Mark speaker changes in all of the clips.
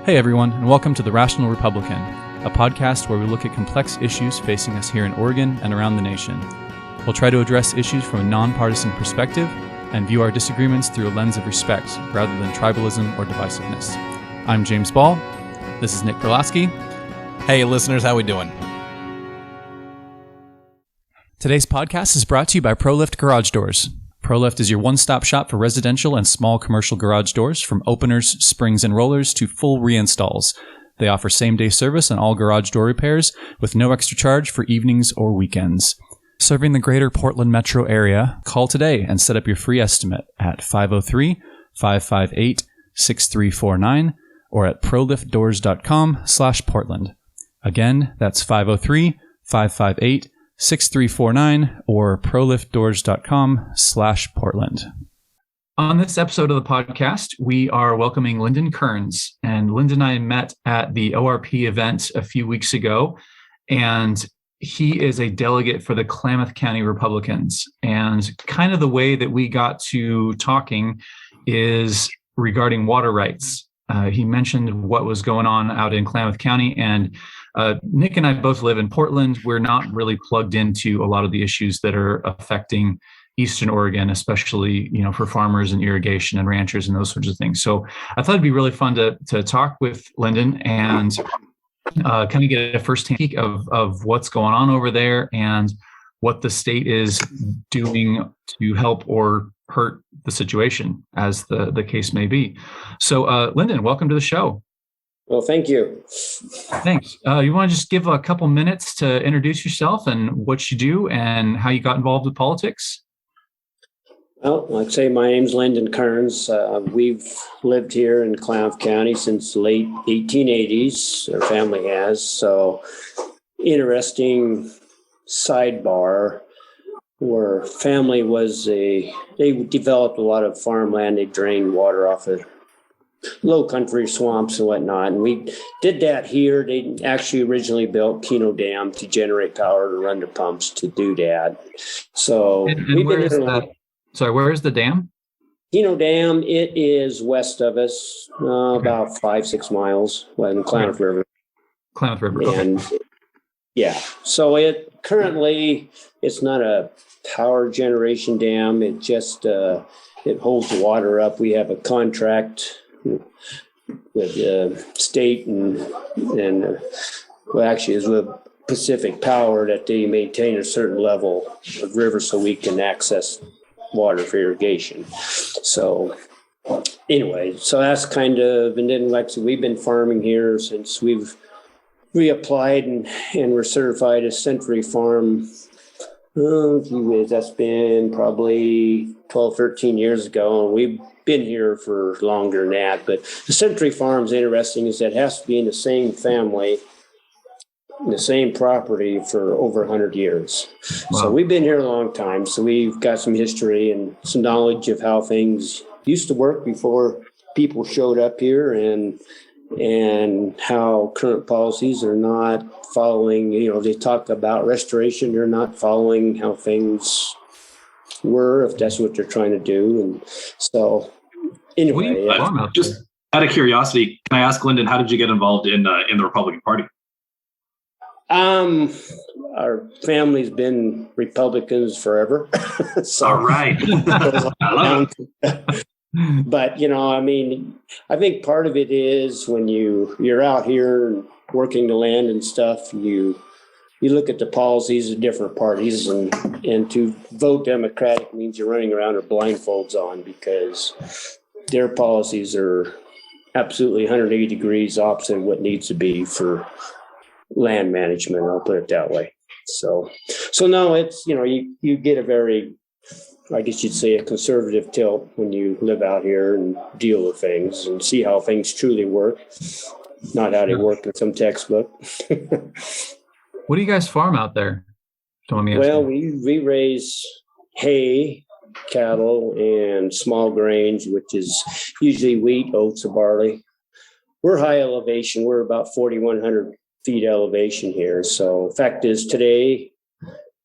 Speaker 1: Hey everyone, and welcome to The Rational Republican, a podcast where we look at complex issues facing us here in Oregon and around the nation. We'll try to address issues from a nonpartisan perspective and view our disagreements through a lens of respect rather than tribalism or divisiveness. I'm James Ball. This is Nick Perlasky.
Speaker 2: Hey listeners, how we doing?
Speaker 1: Today's podcast is brought to you by ProLift Garage Doors. ProLift is your one-stop shop for residential and small commercial garage doors, from openers, springs, and rollers to full reinstalls. They offer same-day service on all garage door repairs with no extra charge for evenings or weekends. Serving the greater Portland metro area, call today and set up your free estimate at 503-558-6349 or at proliftdoors.com/Portland. Again, that's 503-558-6349 or proliftdoors.com/Portland. On this episode of the podcast, we are welcoming Lyndon Kearns. And Lyndon and I met at the ORP event a few weeks ago, and he is a delegate for the Klamath County Republicans. And kind of the way that we got to talking is regarding water rights. He mentioned what was going on out in Klamath County, and Nick and I both live in Portland. We're not really plugged into a lot of the issues that are affecting Eastern Oregon, especially, for farmers and irrigation and ranchers and those sorts of things. So I thought it'd be really fun to talk with Lyndon and kind of get a first-hand peek of what's going on over there and what the state is doing to help or hurt the situation, as the case may be. So Lyndon, welcome to the show.
Speaker 3: Well, thank you.
Speaker 1: Thanks. You want to just give a couple minutes to introduce yourself and what you do and how you got involved with politics?
Speaker 3: Well, like I say, my name's Lyndon Kearns. We've lived here in Klamath County since the late 1880s. Our family has. So, interesting sidebar. Where family they developed a lot of farmland. They drained water off of low country swamps and whatnot. And we did that here. They actually originally built Keno Dam to generate power to run the pumps to do that. So
Speaker 1: and where is that? Sorry, where is the dam?
Speaker 3: Keno Dam, it is west of us, about 5-6 miles in the Klamath River.
Speaker 1: Klamath River,
Speaker 3: and yeah. So it's not a power generation dam. It just it holds the water up. We have a contract with the state and actually is with Pacific Power that they maintain a certain level of river so we can access water for irrigation. So anyway, so that's kind of, and then like I said, we've been farming here since we've reapplied and we're certified as Century Farm. That's been probably 12, 13 years ago, and we've been here for longer than that. But the Century Farm's interesting is that it has to be in the same family, in the same property for over 100 years. Wow. So we've been here a long time, so we've got some history and some knowledge of how things used to work before people showed up here, and how current policies are not following, they talk about restoration, they're not following how things were, if that's what they're trying to do. And so anyway.
Speaker 4: Just out of curiosity, can I ask Lyndon, how did you get involved in the Republican Party?
Speaker 3: Our family's been Republicans forever. So,
Speaker 4: all right. I love it.
Speaker 3: But, I think part of it is when you're out here working the land and stuff, you look at the policies of different parties, and to vote Democratic means you're running around with blindfolds on, because their policies are absolutely 180 degrees opposite of what needs to be for land management. I'll put it that way. So no, it's, you get a very, I guess you'd say, a conservative tilt when you live out here and deal with things and see how things truly work, not how they work in some textbook.
Speaker 1: What do you guys farm out there?
Speaker 3: Well, we raise hay, cattle, and small grains, which is usually wheat, oats, or barley. We're high elevation. We're about 4,100 feet elevation here. So fact is, today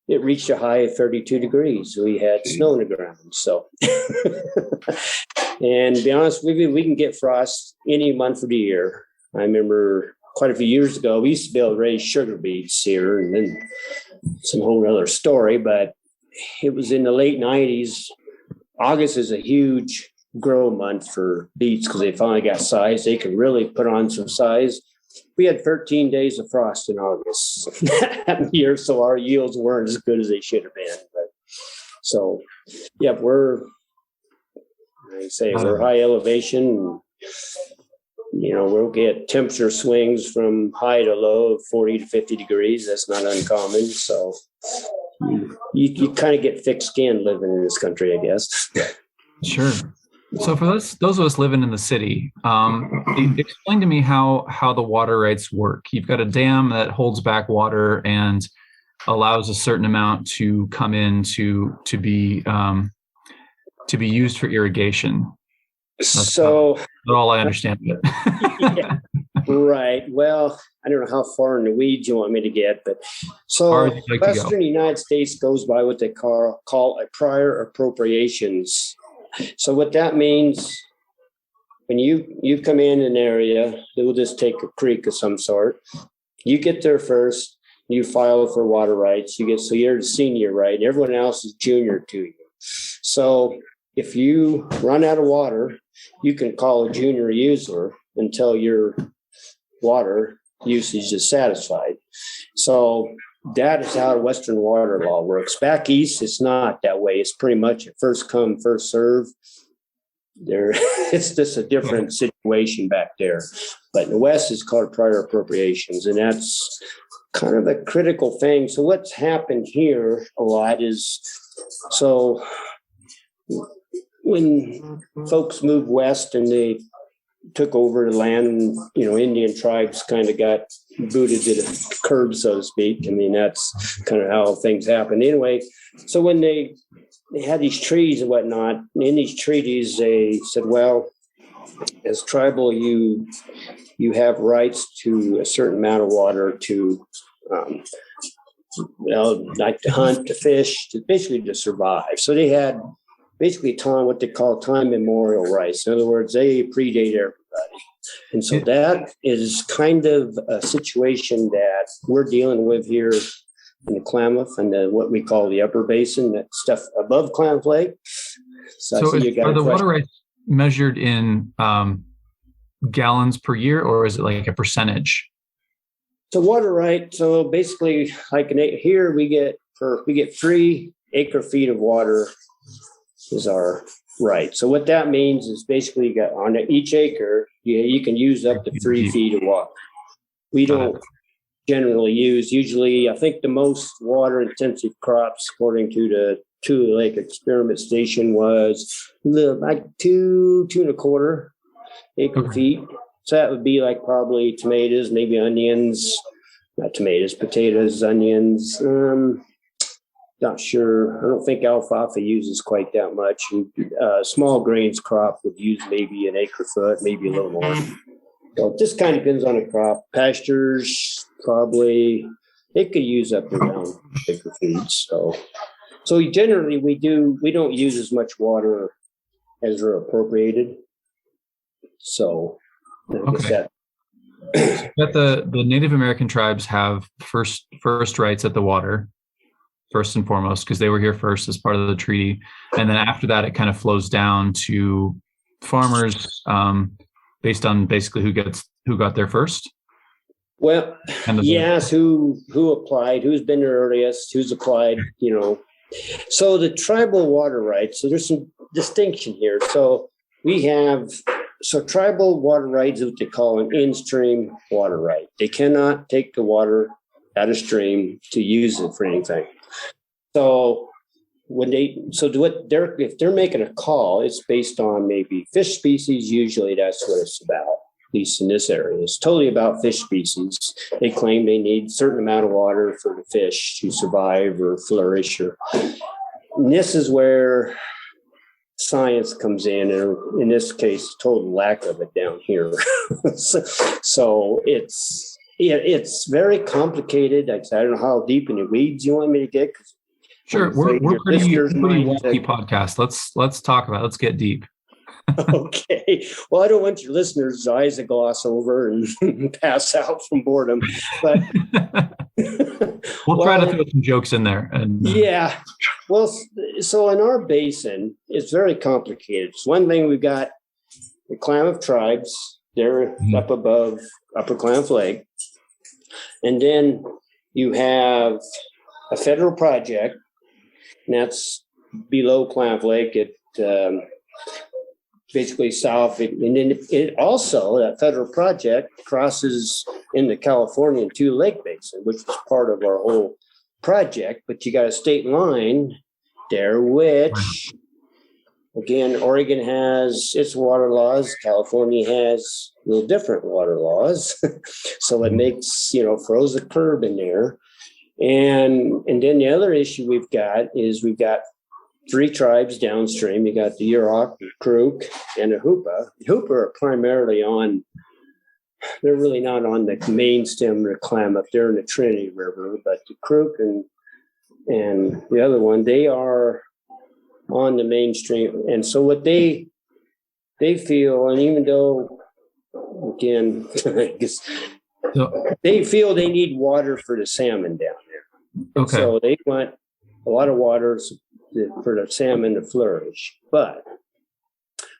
Speaker 3: it reached a high of 32 degrees. We had snow in the ground. So, and to be honest with you, we can get frost any month of the year. I remember quite a few years ago, we used to be able to raise sugar beets here, and then some whole other story, but it was in the late 90s. August is a huge grow month for beets because they finally got size. They can really put on some size. We had 13 days of frost in August that year, so our yields weren't as good as they should have been. But so, yeah, we're high elevation. We'll get temperature swings from high to low of 40 to 50 degrees. That's not uncommon. So you kind of get thick skin living in this country, I guess.
Speaker 1: Sure. So for those of us living in the city, explain to me how the water rights work. You've got a dam that holds back water and allows a certain amount to come in to be used for irrigation. That's all I understand of it.
Speaker 3: Yeah, right. Well, I don't know how far in the weeds you want me to get, but so Western United States goes by what they call a prior appropriations. So what that means, when you come in an area, we'll just take a creek of some sort. You get there first, you file for water rights. So you're the senior, right? And everyone else is junior to you. So if you run out of water, you can call a junior user until your water usage is satisfied. So that is how Western water law works. Back east, it's not that way. It's pretty much a first come, first serve. It's just a different situation back there. But in the West, it's called prior appropriations, and that's kind of a critical thing. So what's happened here a lot is, so when folks moved west and they took over the land, and Indian tribes kind of got booted to the curb, so to speak. I mean, that's kind of how things happen. Anyway, so when they had these treaties and whatnot, and in these treaties, they said, well, as tribal, you have rights to a certain amount of water to, like to hunt, to fish, basically to survive. So they had basically what they call time immemorial rights. In other words, they predate everybody. And so that is kind of a situation that we're dealing with here in the Klamath and what we call the upper basin, that stuff above Klamath Lake. So
Speaker 1: are the water rights measured in gallons per year, or is it like a percentage?
Speaker 3: So water right. So basically, like here we get 3 acre feet of water is our right. So what that means is basically you got on each acre, you can use up to 3 feet of water. We don't generally usually, I think the most water intensive crops, according to the Tule Lake Experiment Station, was like 2.25 acre feet. So that would be like probably tomatoes, maybe onions, not tomatoes, potatoes, onions. Not sure. I don't think alfalfa uses quite that much. Small grains crop would use maybe an acre foot, maybe a little more. So it just kind of depends on the crop. Pastures, probably, they could use up to around acre feet. So generally we don't use as much water as are appropriated. So
Speaker 1: okay. But the Native American tribes have first rights at the water, first and foremost, because they were here first as part of the treaty. And then after that, it kind of flows down to farmers based on basically who got there first.
Speaker 3: Well, yes, who applied, who's been there earliest, who's applied, So the tribal water rights, so there's some distinction here. So tribal water rights is what they call an in-stream water right. They cannot take the water out of stream to use it for anything. So if they're making a call, it's based on maybe fish species. Usually that's what it's about, at least in this area. It's totally about fish species. They claim they need a certain amount of water for the fish to survive or flourish. And this is where science comes in, and in this case, total lack of it down here. So it's very complicated. I don't know how deep in the weeds you want me to get.
Speaker 1: Sure, we're pretty wonky podcast. Let's talk about it. Let's get deep.
Speaker 3: Okay. Well, I don't want your listeners' eyes to gloss over and pass out from boredom, but
Speaker 1: We'll try to throw some jokes in there. And
Speaker 3: yeah. Well, so in our basin, it's very complicated. It's one thing, we've got the Klamath tribes. They're up above Upper Klamath Lake. And then you have a federal project, and that's below Klamath Lake at basically south. And then it also, that federal project crosses into California and to Lake Basin, which is part of our whole project. But you got a state line there, which, again, Oregon has its water laws. California has a little different water laws. So it makes, froze a curb in there. And then the other issue we've got is we've got 3 tribes downstream. You got the Yurok, the Karuk, and the Hoopa. The Hoopa are primarily they're really not on the main stem of the Klamath. They're in the Trinity River, but the Karuk and the other one, they are on the mainstream. And so what they feel, and even though, again, I guess, they feel they need water for the salmon down there.
Speaker 1: Okay.
Speaker 3: So they want a lot of water for the salmon to flourish. But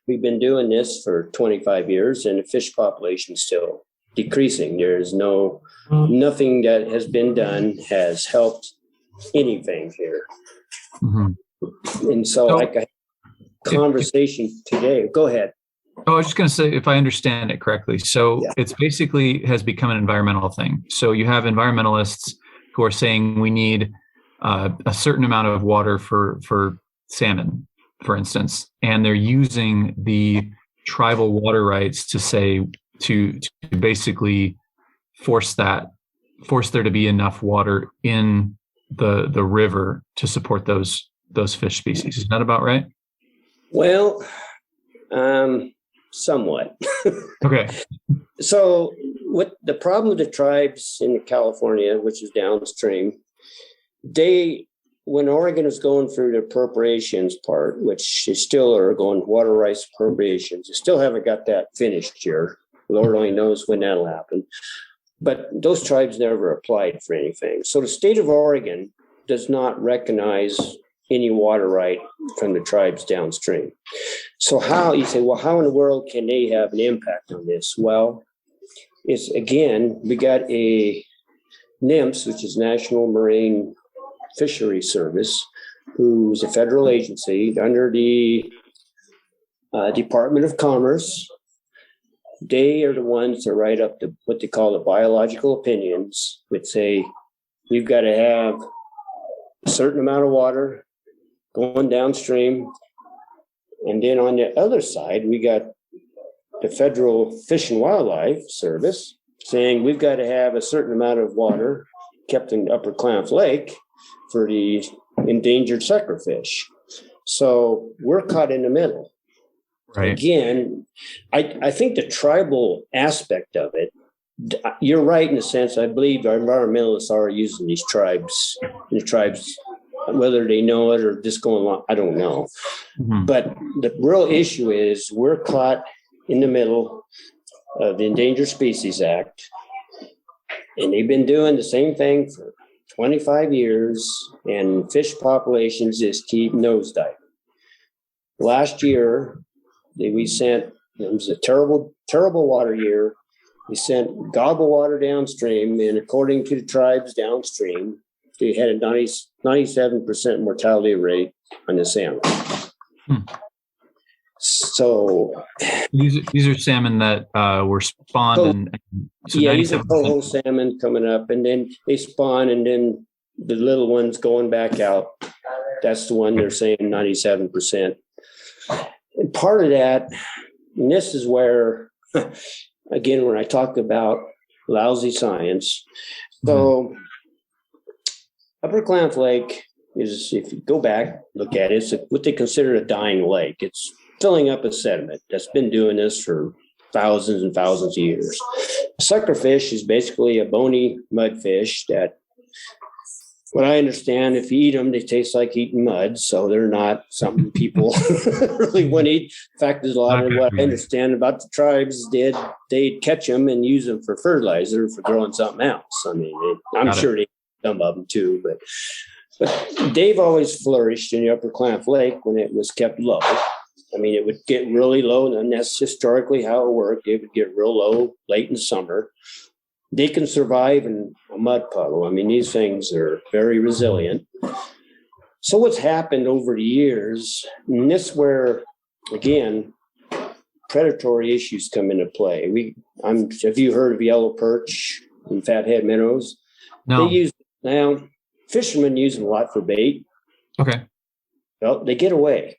Speaker 3: we've been doing this for 25 years, and the fish population is still decreasing. There's nothing that has been done has helped anything here.
Speaker 1: Mm-hmm.
Speaker 3: And so like a conversation today. Go ahead.
Speaker 1: Oh, I was just going to say, if I understand it correctly, so it's basically has become an environmental thing. So you have environmentalists who are saying we need a certain amount of water for salmon, for instance, and they're using the tribal water rights to say to basically force there to be enough water in the river to support those fish species. Is that about right?
Speaker 3: Well, somewhat.
Speaker 1: Okay.
Speaker 3: So what the problem with the tribes in California, which is downstream, when Oregon is going through the appropriations part, which they still are going water rights appropriations, they still haven't got that finished here. Lord only knows when that'll happen. But those tribes never applied for anything. So the state of Oregon does not recognize any water right from the tribes downstream. So how in the world can they have an impact on this? Well, it's, again, we got a NMFS, which is National Marine Fishery Service, who's a federal agency under the Department of Commerce. They are the ones that write up what they call the biological opinions, which say we've got to have a certain amount of water going downstream. And then on the other side, we got the Federal Fish and Wildlife Service saying we've got to have a certain amount of water kept in Upper Klamath Lake for the endangered suckerfish. So we're caught in the middle.
Speaker 1: Right.
Speaker 3: Again, I think the tribal aspect of it, you're right in the sense, I believe our environmentalists are using these tribes, whether they know it or just going along, I don't know. Mm-hmm. But the real issue is we're caught in the middle of the Endangered Species Act, and they've been doing the same thing for 25 years, and fish populations just keep nosediving. Last year, it was a terrible, terrible water year. We sent gobble water downstream, and according to the tribes downstream, they had a 97% mortality rate on the salmon. So
Speaker 1: these are salmon that were spawned. So
Speaker 3: these are coho salmon coming up, and then they spawn, and then the little ones going back out. That's the one they're saying 97%. And part of that, and this is where, again, when I talk about lousy science, so Upper Klamath Lake is, if you go back, look at it, it's what they consider a dying lake. It's filling up with sediment that's been doing this for thousands and thousands of years. Suckerfish is basically a bony mudfish that what I understand, if you eat them, they taste like eating mud. So they're not something people really want to eat. In fact, there's a lot of what I understand about the tribes they'd catch them and use them for fertilizer for growing something else. I mean, I'm sure they eat some of them too, but they've always flourished in the Upper Klamath Lake when it was kept low. I mean, it would get really low, and that's historically how it worked. It would get real low late in summer. They can survive in a mud puddle. I mean, these things are very resilient. So what's happened over the years, and this is where, again, predatory issues come into play. Have you heard of yellow perch and fathead minnows?
Speaker 1: No.
Speaker 3: Now, fishermen use them a lot for bait.
Speaker 1: Okay.
Speaker 3: Well, they get away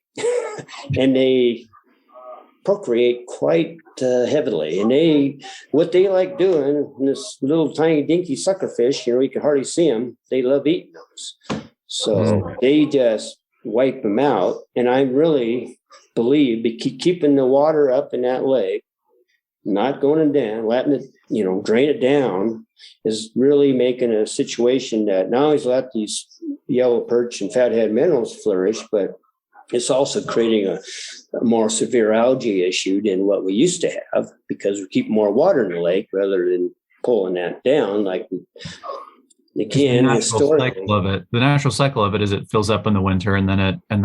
Speaker 3: and they procreate quite heavily. And what they like doing, this little tiny dinky suckerfish, you can hardly see them. They love eating those. So they just wipe them out. And I really believe keeping the water up in that lake, not going down, letting it, drain it down, is really making a situation that not only let these yellow perch and fathead minnows flourish, but it's also creating a more severe algae issue than what we used to have, because we keep more water in the lake rather than pulling that down. Like, again,
Speaker 1: the natural cycle of it is it fills up in the winter and then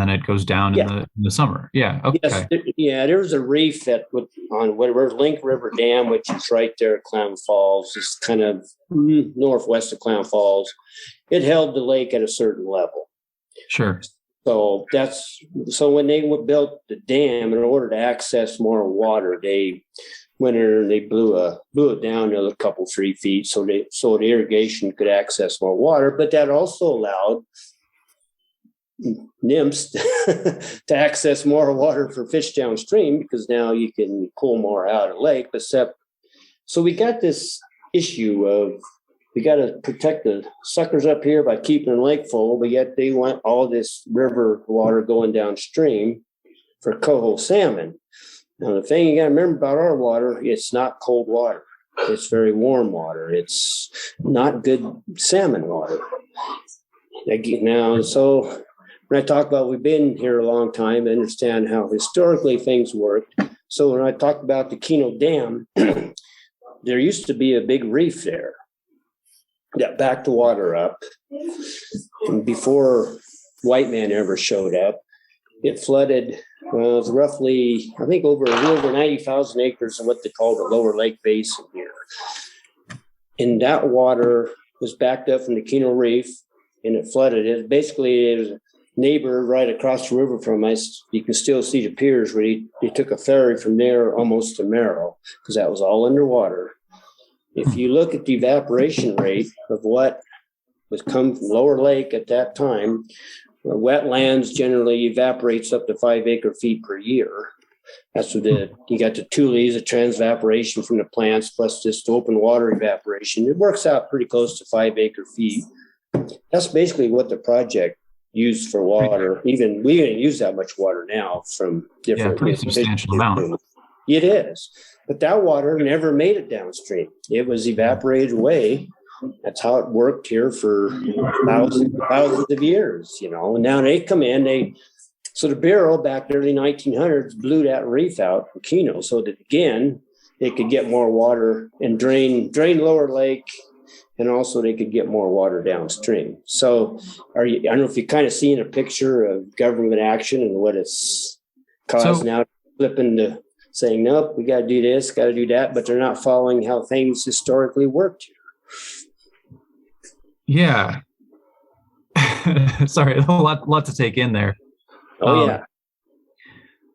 Speaker 1: it goes down in the summer. Yeah. Okay.
Speaker 3: Yes, there was a reef on whatever Link River Dam, which is right there at Klamath Falls, is kind of northwest of Klamath Falls. It held the lake at a certain level.
Speaker 1: Sure.
Speaker 3: So when they built the dam, in order to access more water, they went in and they blew it down a couple 3 feet so the irrigation could access more water. But that also allowed nymphs to access more water for fish downstream, because now you can pull more out of the lake. So we got this issue of, we got to protect the suckers up here by keeping the lake full, but yet they want all this river water going downstream for coho salmon. Now, the thing you got to remember about our water, it's not cold water. It's very warm water. It's not good salmon water. Now, so when I talk about we've been here a long time, I understand how historically things worked. So when I talk about the Keno Dam, there used to be a big reef there that backed the water up. And before white man ever showed up, it flooded. Well, it was roughly, I think, over 90,000 acres of what they call the lower lake basin here. And that water was backed up from the Keno Reef, and it flooded. It was a neighbor right across the river from us. You can still see the piers where they took a ferry from there almost to Merrill, because that was all underwater. If you look at the evaporation rate of what was come from lower lake at that time, wetlands generally evaporates up to 5 acre feet per year. That's what you got the tules, the transvaporation from the plants, plus just open water evaporation. It works out pretty close to 5 acre feet. That's basically what the project used for water. Even we didn't use that much water now from different.
Speaker 1: Pretty substantial amount.
Speaker 3: It is, but that water never made it downstream. It was evaporated away. That's how it worked here for thousands of years, And now they come in, so the Bureau back in the early 1900s blew that reef out for Keno, so that again they could get more water and drain lower lake, and also they could get more water downstream. So I don't know if you're kind of seeing a picture of government action and what it's caused now, flipping to saying, nope, we got to do this, got to do that, but they're not following how things historically worked here.
Speaker 1: Yeah. Sorry, a lot to take in there.
Speaker 3: Yeah.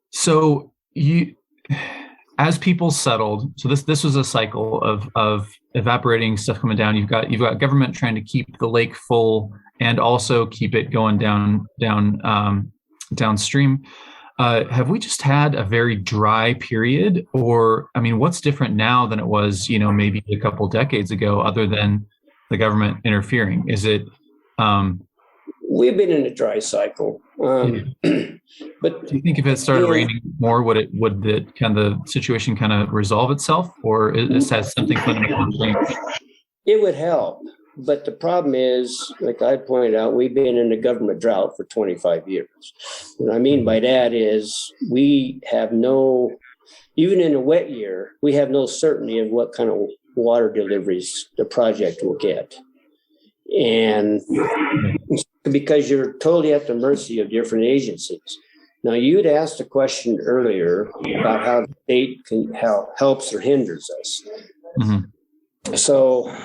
Speaker 1: So as people settled, so this was a cycle of evaporating stuff coming down. You've got government trying to keep the lake full and also keep it going downstream. Have we just had a very dry period, or what's different now than it was, maybe a couple decades ago, other than the government interfering? Is it?
Speaker 3: We've been in a dry cycle, but
Speaker 1: do you think if it started raining more, would the situation kind of resolve itself, or has something fundamentally changed?
Speaker 3: It would help. but the problem is, like I pointed out, we've been in a government drought for 25 years. What I mean by that is we have no, even in a wet year, we have no certainty of what kind of water deliveries the project will get. And because you're totally at the mercy of different agencies. Now, you'd asked a question earlier about how the state helps or hinders us.
Speaker 1: Mm-hmm.
Speaker 3: So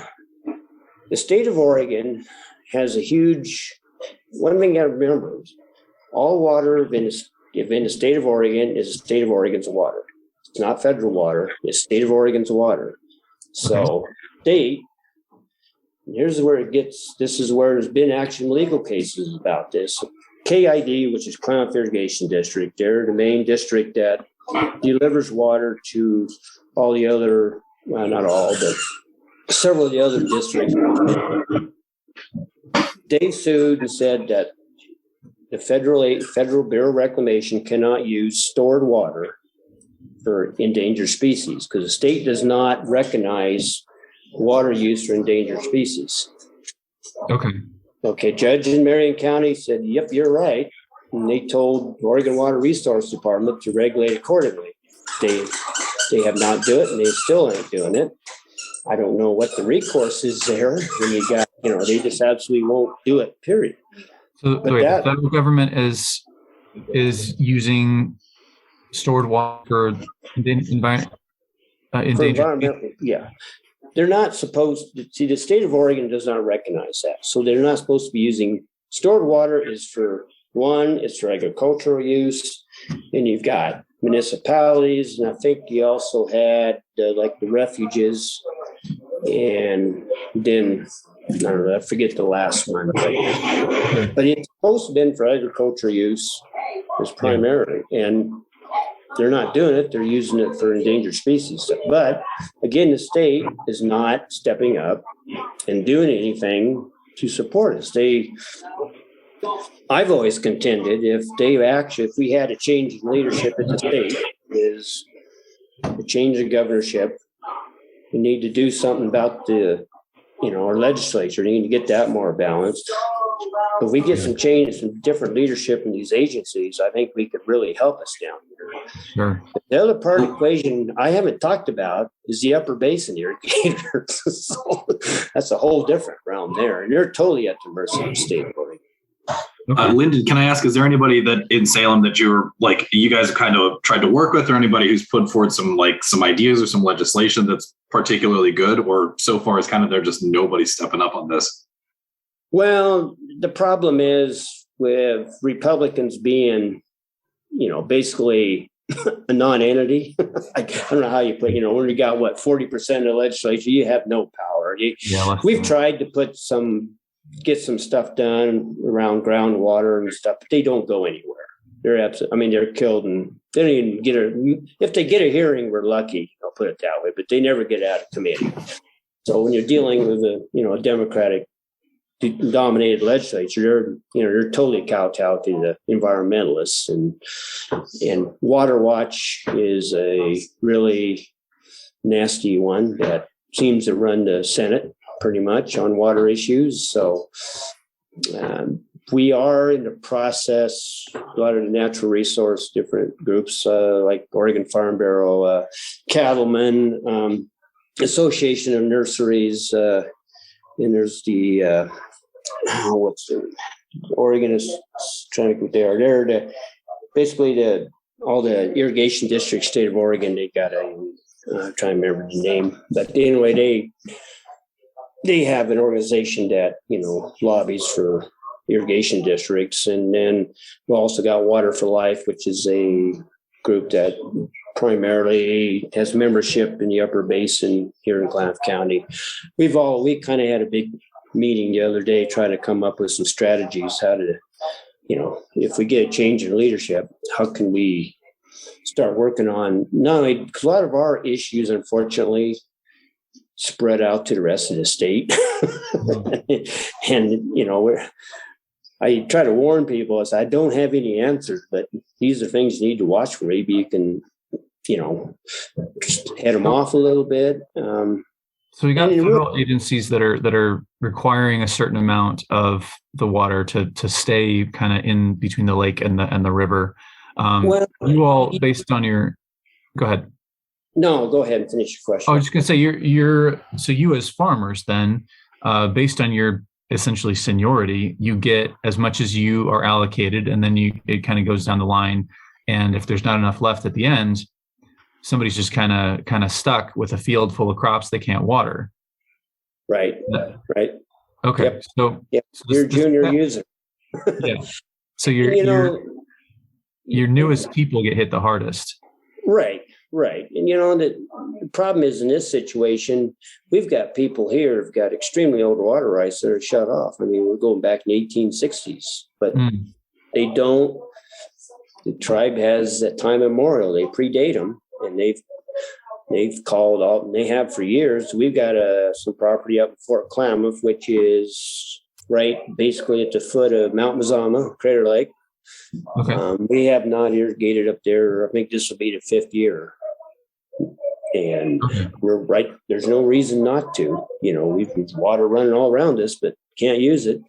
Speaker 3: the state of Oregon has a huge, one thing you got to remember is all water in the state of Oregon is the state of Oregon's water. It's not federal water, it's state of Oregon's water. So state, here's where it gets, this is where there's been actual legal cases about this. KID, which is Klamath Irrigation District, they're the main district that delivers water to all the other, well, not all, but several of the other districts. They sued and said that the Federal Bureau of Reclamation cannot use stored water for endangered species because the state does not recognize water use for endangered species. Okay, judge in Marion County said, yep, you're right. And they told Oregon Water Resource Department to regulate accordingly. They have not done it, and they still ain't doing it. I don't know what the recourse is there when you got, they just absolutely won't do it, period.
Speaker 1: So the federal government is using stored water for endangered.
Speaker 3: Yeah. They're not supposed to see, the state of Oregon does not recognize that. So they're not supposed to be using stored water. Is for one, it's for agricultural use. And you've got municipalities. And I think you also had like the refuges. And then, I don't know, I forget the last one. But it's supposed to be for agricultural use is primarily. And they're not doing it. They're using it for endangered species stuff. But again, the state is not stepping up and doing anything to support us. I've always contended if we had a change in leadership at the state, is a change in governorship, we need to do something about our legislature. You need to get that more balanced. If we get some change, some different leadership in these agencies, I think we could really help us down here.
Speaker 1: Sure.
Speaker 3: The other part of the equation I haven't talked about is the upper basin irrigators. So that's a whole different realm there. And they're totally at the mercy of the state of Oregon.
Speaker 4: Lyndon, can I ask, is there anybody that in Salem that you guys have kind of tried to work with, or anybody who's put forward some ideas or some legislation that's particularly good, or so far as kind of they're just nobody stepping up on this?
Speaker 3: Well, the problem is with Republicans being, basically a non-entity. I don't know how you put, when you got 40% of the legislature, you have no power. We've tried to get some stuff done around groundwater and stuff, but they don't go anywhere. They're killed, and they don't even get if they get a hearing, we're lucky. I'll put it that way, but they never get out of committee. So when you're dealing with a Democratic dominated legislature, they're totally kowtow to the environmentalists, and Water Watch is a really nasty one that seems to run the Senate pretty much on water issues. So we are in the process, a lot of the natural resource, different groups like Oregon Farm Bureau, Cattlemen, Association of Nurseries, and there's the Oregon is trying to go there. They're basically all the irrigation districts, state of Oregon. They got I'm trying to remember the name, but anyway, they have an organization that lobbies for irrigation districts, and then we also got Water for Life, which is a group that primarily has membership in the upper basin here in Klamath County. We kind of had a big meeting the other day trying to come up with some strategies how to, if we get a change in leadership, how can we start working on not only, because a lot of our issues, unfortunately, spread out to the rest of the state. And, I try to warn people, I don't have any answers, but these are things you need to watch for. Maybe you can, just head them off a little bit.
Speaker 1: So we got
Speaker 3: And
Speaker 1: federal agencies that are requiring a certain amount of the water to stay kind of in between the lake and the river.
Speaker 3: Well,
Speaker 1: You all, based on your, go ahead.
Speaker 3: no, go ahead and finish your question.
Speaker 1: I was just gonna say so you as farmers then, based on your essentially seniority, you get as much as you are allocated, and then it kind of goes down the line. And if there's not enough left at the end, somebody's just kind of stuck with a field full of crops they can't water.
Speaker 3: Right. Right.
Speaker 1: Okay.
Speaker 3: Yep.
Speaker 1: So,
Speaker 3: Yep.
Speaker 1: so
Speaker 3: You're a junior user.
Speaker 1: Yeah. So
Speaker 3: And,
Speaker 1: your newest people get hit the hardest.
Speaker 3: Right. Right. And the problem is in this situation, we've got people here who've got extremely old water rights that are shut off. I mean, we're going back in the 1860s, but they don't. The tribe has that time immemorial. They predate them, and they've called out, and they have for years. We've got some property up in Fort Klamath, which is right basically at the foot of Mount Mazama, Crater Lake.
Speaker 1: Okay.
Speaker 3: We have not irrigated up there. I think this will be the 5th year. And we're right. There's no reason not to. We've water running all around us, but can't use it.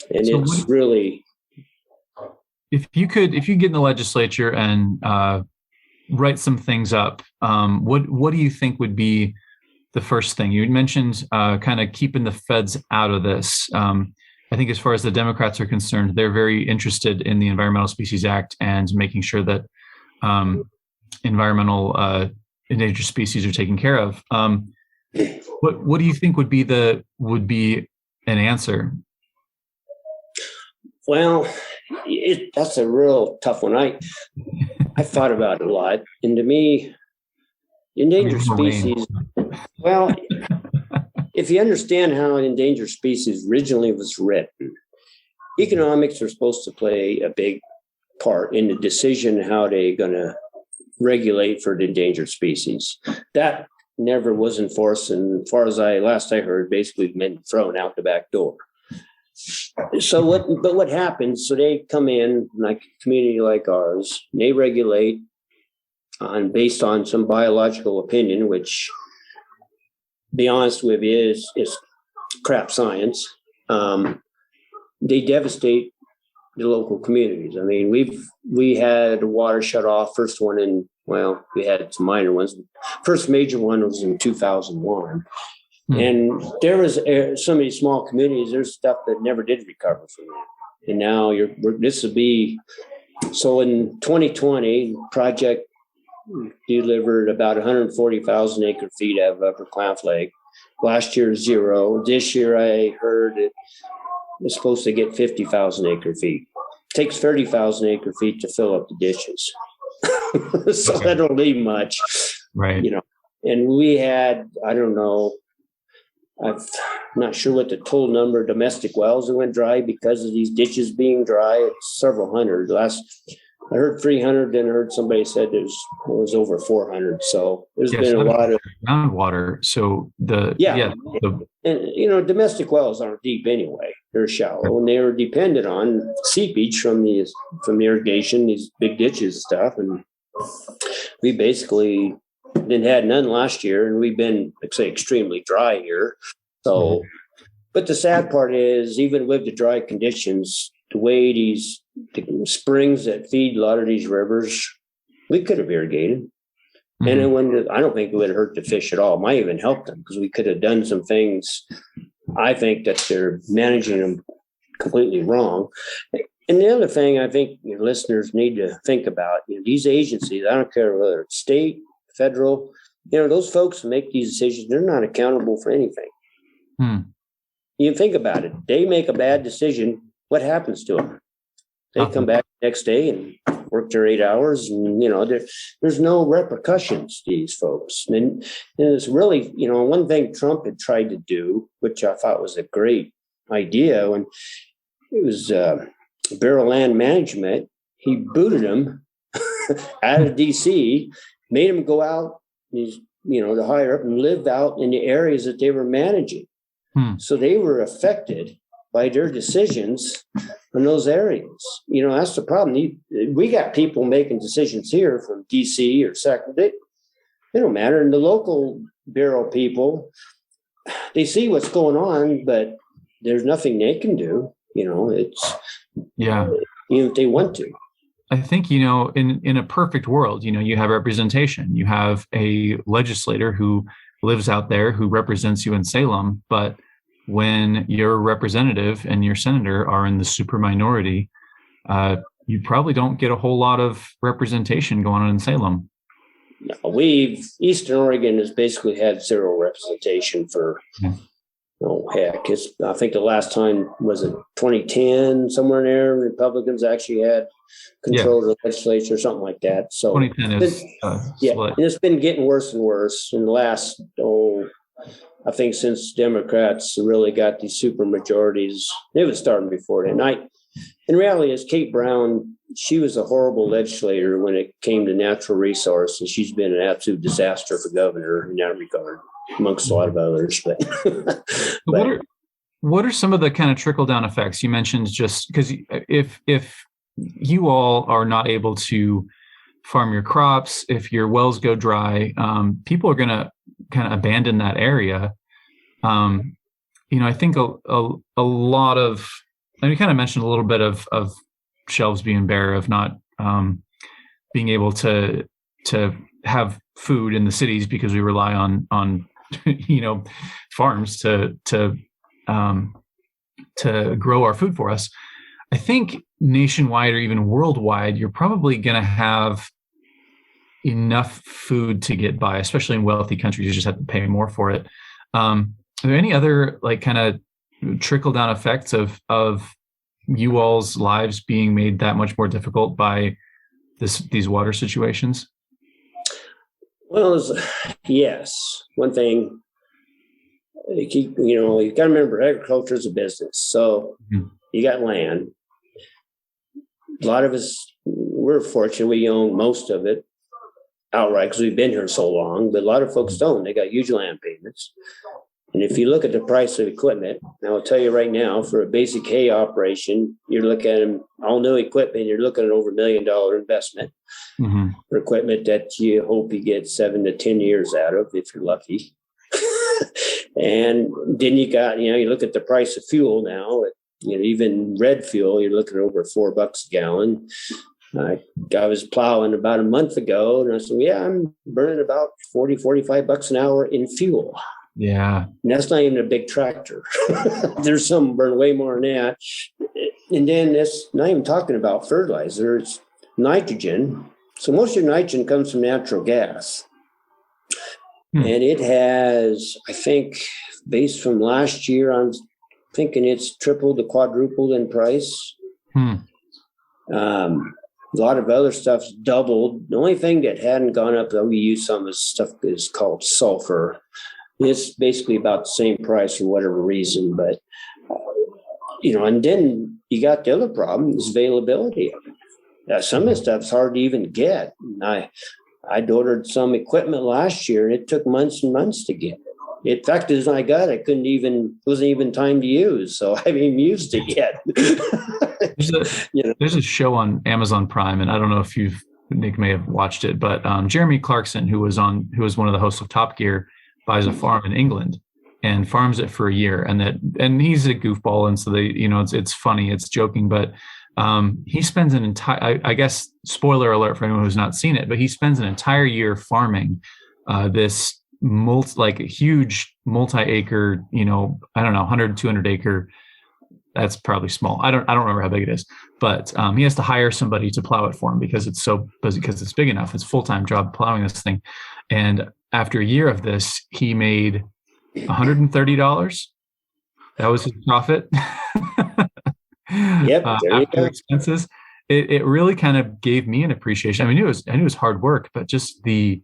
Speaker 3: And so it's really.
Speaker 1: If you get in the legislature and write some things up, what do you think would be the first thing? You mentioned kind of keeping the feds out of this. I think as far as the Democrats are concerned, they're very interested in the Environmental Species Act and making sure that environmental endangered species are taken care of. What do you think would be an answer?
Speaker 3: Well, that's a real tough one. I thought about it a lot, and to me, endangered species. Well, if you understand how an endangered species originally was written, economics are supposed to play a big part in the decision how they're going to regulate for the endangered species. That never was enforced, and as far as last I heard, basically been thrown out the back door. So what happens? So they come in like a community like ours, they regulate based on some biological opinion, which, to be honest with you, is crap science. They devastate the local communities. I mean, we had water shut off. First one we had some minor ones. First major one was in 2001. And there was so many small communities. There's stuff that never did recover from that. And now this would be, so in 2020, project delivered about 140,000 acre feet out of Upper Klamath Lake. Last year, 0. This year, I heard it was supposed to get 50,000 acre feet. It takes 30,000 acre feet to fill up the ditches. So that don't leave much.
Speaker 1: Right.
Speaker 3: And we had, I don't know, I'm not sure what the total number of domestic wells that went dry because of these ditches being dry. It's several hundred. I heard 300, then I heard somebody said it was over 400. So there's been a lot of
Speaker 1: groundwater. So
Speaker 3: and domestic wells aren't deep anyway; they're shallow, and they were dependent on seepage from irrigation, these big ditches and stuff. And we basically didn't had none last year, and we've been, like say, extremely dry here. So, but the sad part is, even with the dry conditions, the way the springs that feed a lot of these rivers, we could have irrigated. And I don't think it would have hurt the fish at all. It might even help them because we could have done some things. I think that they're managing them completely wrong. And the other thing I think your listeners need to think about, these agencies, I don't care whether it's state, federal, those folks who make these decisions, they're not accountable for anything. You think about it. They make a bad decision. What happens to them? They come back the next day and work their 8 hours, and there's no repercussions to these folks. And it's really, one thing Trump had tried to do, which I thought was a great idea, when it was Bureau of Land Management, he booted him out of DC, made him go out, to hire up and live out in the areas that they were managing. So they were affected by their decisions in those areas. That's the problem. We got people making decisions here from DC or Sacramento. They don't matter. And the local Bureau people, they see what's going on, but there's nothing they can do. It's
Speaker 1: Yeah.
Speaker 3: even if they want to.
Speaker 1: I think, in a perfect world, you have representation. You have a legislator who lives out there who represents you in Salem. But when your representative and your senator are in the super minority, you probably don't get a whole lot of representation going on in Salem.
Speaker 3: No, Eastern Oregon has basically had zero representation for, I think the last time was in 2010, somewhere in there, Republicans actually had control of the legislature or something like that. So
Speaker 1: 2010 is
Speaker 3: and it's been getting worse and worse in the last, I think since Democrats really got these super majorities. It was starting before then. In reality, is Kate Brown, she was a horrible legislator when it came to natural resources. She's been an absolute disaster for governor in that regard, amongst a lot of others. But
Speaker 1: what are some of the kind of trickle down effects you mentioned? Just because if you all are not able to farm your crops, if your wells go dry, people are going to kind of abandon that area. I think a lot of, and we kind of mentioned a little bit of shelves being bare, of not being able to have food in the cities because we rely on farms to grow our food for us. I think nationwide or even worldwide, you're probably going to have enough food to get by, especially in wealthy countries. You just have to pay more for it. Are there any other kind of trickle down effects of you all's lives being made that much more difficult by these water situations?
Speaker 3: Well, yes. One thing, you got to remember, agriculture is a business. So you got land. A lot of us, we're fortunate we own most of it outright because we've been here so long, but a lot of folks don't. They got huge land payments. And if you look at the price of equipment, I'll tell you right now, for a basic hay operation, you're looking at all new equipment, you're looking at over $1 million investment for equipment that you hope you get 7 to 10 years out of if you're lucky. And then you got, you look at the price of fuel now, even red fuel, you're looking at over $4 a gallon. I was plowing about a month ago and I said, I'm burning about $40-45 an hour in fuel.
Speaker 1: Yeah.
Speaker 3: And that's not even a big tractor. There's some burn way more than that. And then it's not even talking about fertilizer, it's nitrogen. So most of your nitrogen comes from natural gas. And it has, I think, based from last year, I'm thinking it's tripled to quadrupled in price. A lot of other stuff's doubled. The only thing that hadn't gone up that we use some of this stuff is called sulfur. It's basically about the same price for whatever reason, but and then you got the other problem is availability of it. Some of the stuff's hard to even get. I'd ordered some equipment last year and it took months and months to get it. In fact, as I got it, wasn't even time to use, so I haven't even used it yet.
Speaker 1: There's a show on Amazon Prime, and I don't know if Nick may have watched it, but Jeremy Clarkson, who was one of the hosts of Top Gear, buys a farm in England and farms it for a year, and he's a goofball, and so it's funny, it's joking, but he spends an entire, I guess, spoiler alert for anyone who's not seen it, but he spends an entire year farming this huge multi-acre, I don't know, 100, 200 acre. That's probably small. I don't remember how big it is, but he has to hire somebody to plow it for him because it's big enough. It's a full-time job plowing this thing. And after a year of this, he made $130. That was his profit.
Speaker 3: Yep.
Speaker 1: After expenses. It really kind of gave me an appreciation. I knew it was hard work, but just the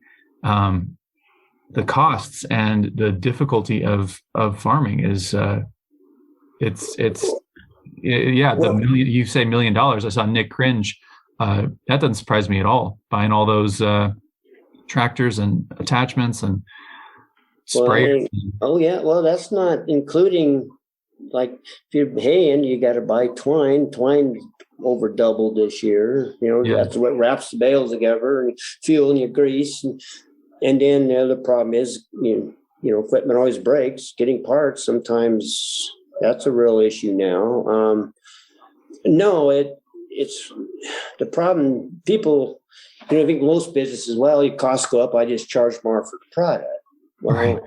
Speaker 1: costs and the difficulty of farming is you say $1 million. I saw Nick cringe. That doesn't surprise me at all. Buying all those tractors and attachments and sprayers.
Speaker 3: Well, that's not including, like, if you're haying, you got to buy twine. Twine over doubled this year. That's what wraps the bales together, and fuel and your grease. And then the other problem is, equipment always breaks. Getting parts, sometimes that's a real issue now. No, it's the problem. People, I think most businesses, well, your costs go up, I just charge more for the product. Well,
Speaker 1: Right.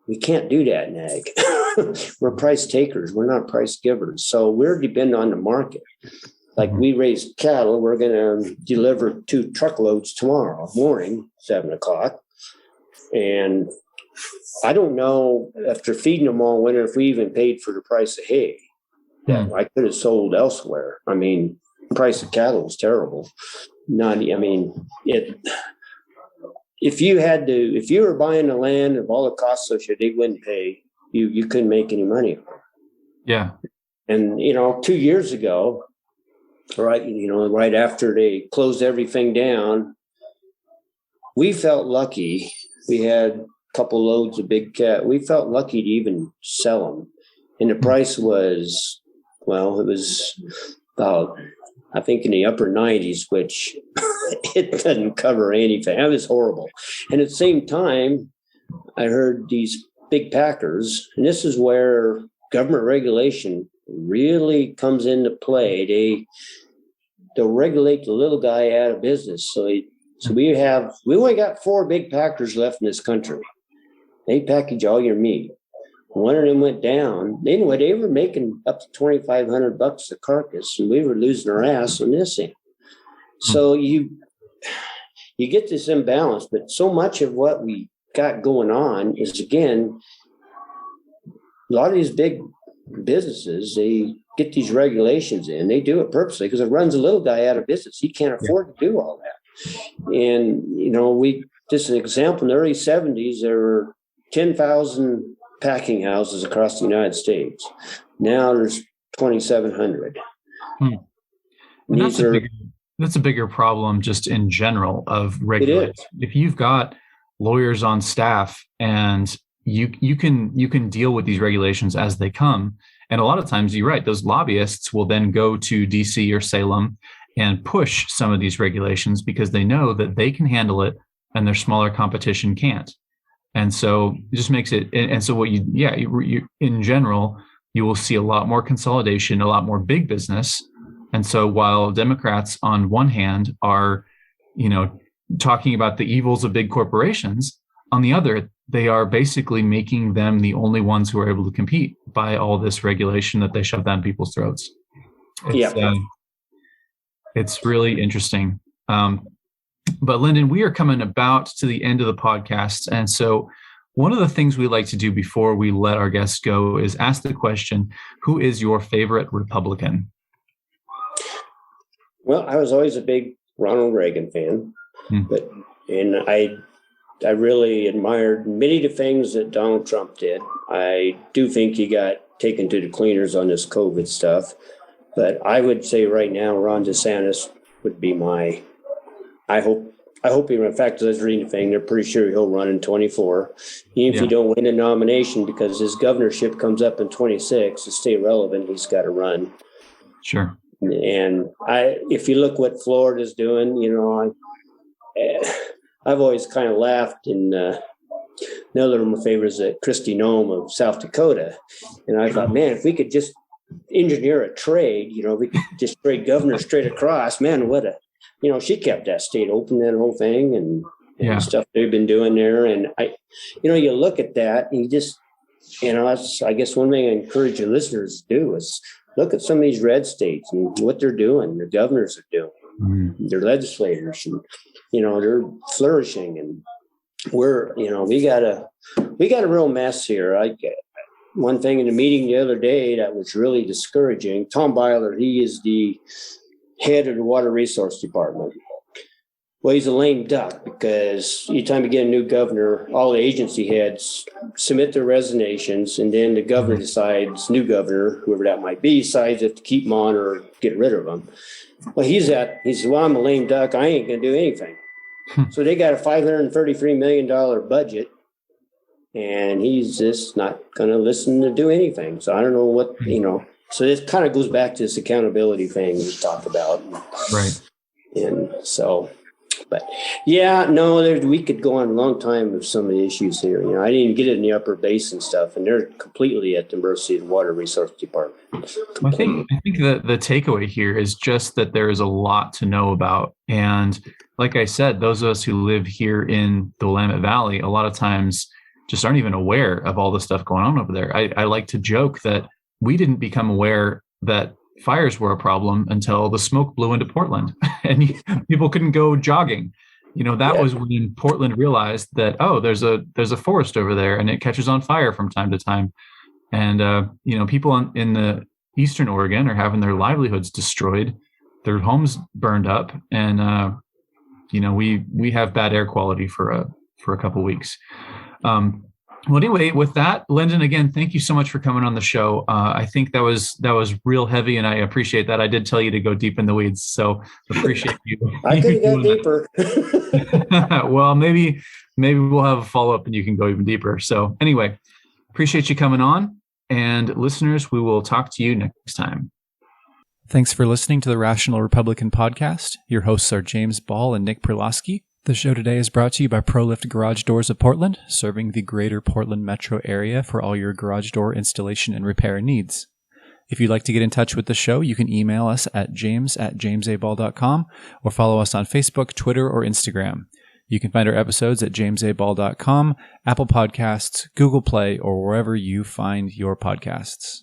Speaker 3: we can't do that in ag. We're price takers. We're not price givers. So we're dependent on the market. Like we raise cattle, we're going to deliver 2 truckloads tomorrow morning, 7:00. And I don't know, after feeding them all winter, if we even paid for the price of hay that I could have sold elsewhere. I mean, the price of cattle is terrible. If you were buying the land of all the costs associated, they wouldn't pay. You couldn't make any money.
Speaker 1: Yeah.
Speaker 3: And 2 years ago, right after they closed everything down, we felt lucky. We had a couple loads of big cat. We felt lucky to even sell them, and the price was, it was about, I think, in the upper 90s, which it doesn't cover anything. That was horrible. And at the same time, I heard these big packers, and this is where government regulation really comes into play. They'll regulate the little guy out of business. So we only got 4 big packers left in this country. They package all your meat. One of them went down. Anyway, they were making up to $2,500 a carcass, and we were losing our ass on this thing. So you get this imbalance, but so much of what we got going on is, again, a lot of these big businesses, they get these regulations in. They do it purposely because it runs a little guy out of business. He can't afford to do all that. And, just an example, in the early 70s, there were 10,000 packing houses across the United States. Now there's 2,700.
Speaker 1: That's a bigger problem just in general of regulation. If you've got lawyers on staff and you can deal with these regulations as they come. And a lot of times, you're right, those lobbyists will then go to DC or Salem and push some of these regulations because they know that they can handle it and their smaller competition can't. And so it just makes it, and so what you in general, you will see a lot more consolidation, a lot more big business. And so while Democrats on one hand are, talking about the evils of big corporations, on the other, they are basically making them the only ones who are able to compete by all this regulation that they shove down people's throats. It's really interesting. But Lyndon, we are coming about to the end of the podcast. And so one of the things we like to do before we let our guests go is ask the question, who is your favorite Republican?
Speaker 3: Well, I was always a big Ronald Reagan fan, and I really admired many of the things that Donald Trump did. I do think he got taken to the cleaners on this COVID stuff, but I would say right now, Ron DeSantis would be I hope he, in fact, as I was reading the thing, they're pretty sure he'll run in 24. Even if he don't win a nomination, because his governorship comes up in 26, to stay relevant, he's got to run.
Speaker 1: Sure.
Speaker 3: And if you look what Florida's doing, I've always kind of laughed. And another of my favorites is Kristi Noem of South Dakota. And I thought, man, if we could just engineer a trade, we could just trade governors straight across, man, she kept that state open, that whole thing, and stuff they've been doing there. And you look at that and you just, that's, I guess one thing I encourage your listeners to do is look at some of these red states and what they're doing, their governors are doing, their legislators, and, they're flourishing. And we got a real mess here. One thing in the meeting the other day that was really discouraging, Tom Byler, he is the head of the Water Resource Department. Well, he's a lame duck because anytime you get a new governor, all the agency heads submit their resignations, and then the governor decides, new governor, whoever that might be, decides if to keep them on or get rid of them. Well, he said, well, I'm a lame duck. I ain't going to do anything. So they got a $533 million budget, and he's just not going to listen to do anything. So I don't know what, So this kind of goes back to this accountability thing we talked about.
Speaker 1: Right.
Speaker 3: And so, But yeah, no, we could go on a long time with some of the issues here. You know, I didn't get it in the upper basin stuff, and they're completely at the mercy of the Water Resource Department.
Speaker 1: I think the takeaway here is just that there is a lot to know about. And like I said, those of us who live here in the Willamette Valley, a lot of times just aren't even aware of all the stuff going on over there. I like to joke that we didn't become aware that fires were a problem until the smoke blew into Portland and people couldn't go jogging. You know, that was when Portland realized that, oh, there's a forest over there and it catches on fire from time to time. And, you know, people in the Eastern Oregon are having their livelihoods destroyed, their homes burned up. And, you know, we have bad air quality for a couple weeks. Well, anyway, with that, Lyndon, again, thank you so much for coming on the show. I think that was real heavy, and I appreciate that. I did tell you to go deep in the weeds, so appreciate you.
Speaker 3: I could have gone deeper.
Speaker 1: Well, maybe we'll have a follow-up and you can go even deeper. So anyway, appreciate you coming on. And listeners, we will talk to you next time.
Speaker 2: Thanks for listening to the Rational Republican podcast. Your hosts are James Ball and Nick Perlosky. The show today is brought to you by ProLift Garage Doors of Portland, serving the greater Portland metro area for all your garage door installation and repair needs. If you'd like to get in touch with the show, you can email us at james@jamesaball.com or follow us on Facebook, Twitter, or Instagram. You can find our episodes at jamesaball.com, Apple Podcasts, Google Play, or wherever you find your podcasts.